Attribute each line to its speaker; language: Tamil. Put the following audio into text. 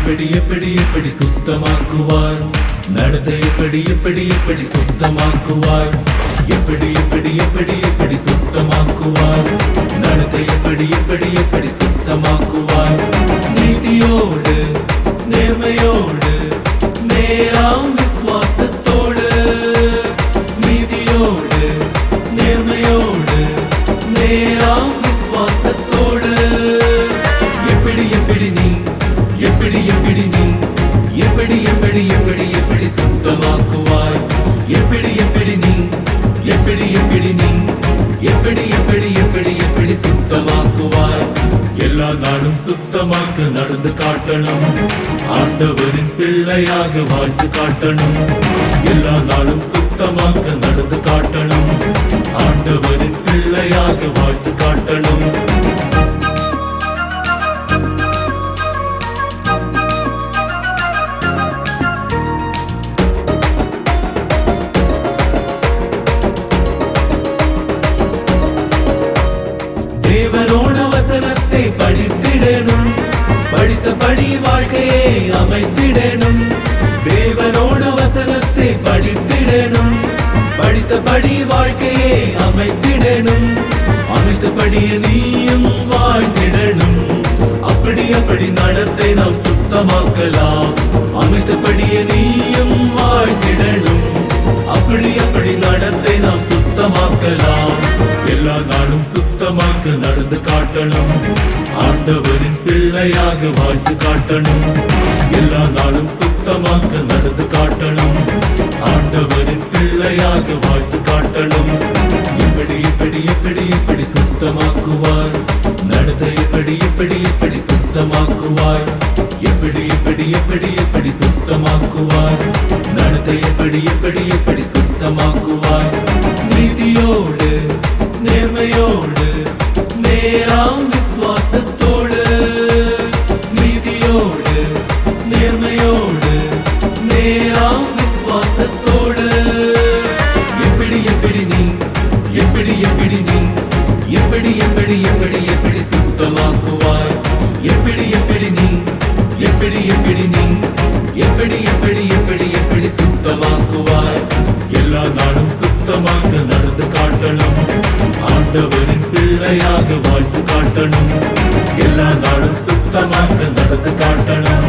Speaker 1: எப்படி எப்படி எப்படி சுத்தமாக்குவார் நடத்தை எப்படி எப்படி எப்படி சுத்தமாக்குவார் எப்படி எப்படி எப்படி எப்படி சுத்தமாக்குவார் நடத்தை எப்படி எப்படி எப்படி சுத்தமாக்குவார் நீதியோடு நேர்மையோடு நேராம் விசுவாசத்தோடு நீதியோடு நேர்மையோடு நேராம் விசுவாசத்தோடு எப்படி எப்படி நீ எப்படி எப்படி நீ எப்படி எப்படி எப்படி எப்படி சுத்தமாக்குவாய் எப்படி எப்படி நீ எப்படி எப்படி நீ எப்படி எப்படி எப்படி எப்படி சுத்தமாக்குவாய் எல்லா நாளும் சுத்தமாக்க நடந்து காட்டணும் ஆண்டவரின் பிள்ளையாக வாழ்ந்து காட்டணும் எல்லா நாளும் சுத்தமாக்க நடந்து காட்டணும் ஆண்டவரின் பிள்ளையாக வாழ்ந்து காட்டணும் தேவனோட வசனத்தை படித்திடணும் படித்தபடி வாழ்க்கையை அமைத்திடணும் தேவனோட வசனத்தை படித்திடணும் படித்தபடி வாழ்க்கையை அமைத்திடணும் அமைத்தபடியே நீயும் வாழ்ந்திடணும் அப்படி அப்படி நடத்தை நாம் சுத்தமாக்கலாம் அமைத்தபடியே நீயும் வாழ்ந்திடணும் அப்படி அப்படி நடத்தை நாம் சுத்தமாக்கலாம் எல்லா நாளும் சுத்தமாக்க நடந்து காட்டணும் ஆண்டவரின் பிள்ளையாக வாழ்த்து காட்டணும் எல்லா நாளும் சுத்தமாக்க நடந்து காட்டணும் ஆண்டவரின் பிள்ளையாக வாழ்த்து காட்டணும் எப்படி எப்படி எப்படி எப்படி சுத்தமாக்குவார் நடத்தை எப்படி எப்படி எப்படி சுத்தமாக்குவார் எப்படி எப்படி எப்படி எப்படி சுத்தமாக்குவார் நடத்தை எப்படி எப்படி எப்படி சுத்தமாக்குவார் நீதியோடு நேர்மையோடு நேராம் விசுவாசத்தோடு நீதியோடு நேர்மையோடு நேராம் விசுவாசத்தோடு எப்படி எப்படி நீ எப்படி எப்படி நீ எப்படி எப்படி எப்படி எப்படி சுத்தமாக்குவாய் எப்படி எப்படி நீ எப்படி எப்படி நீ எப்படி எப்படி எப்படி எப்படி சுத்தமாக்குவாய் எல்லா நாளும் சுத்தமாக்க நடந்து காட்டணும் ஆண்டவரின் பிள்ளையாக வாழ்த்து காட்டணும் எல்லா நாளும் சுத்தமாக்க நடந்து காட்டணும்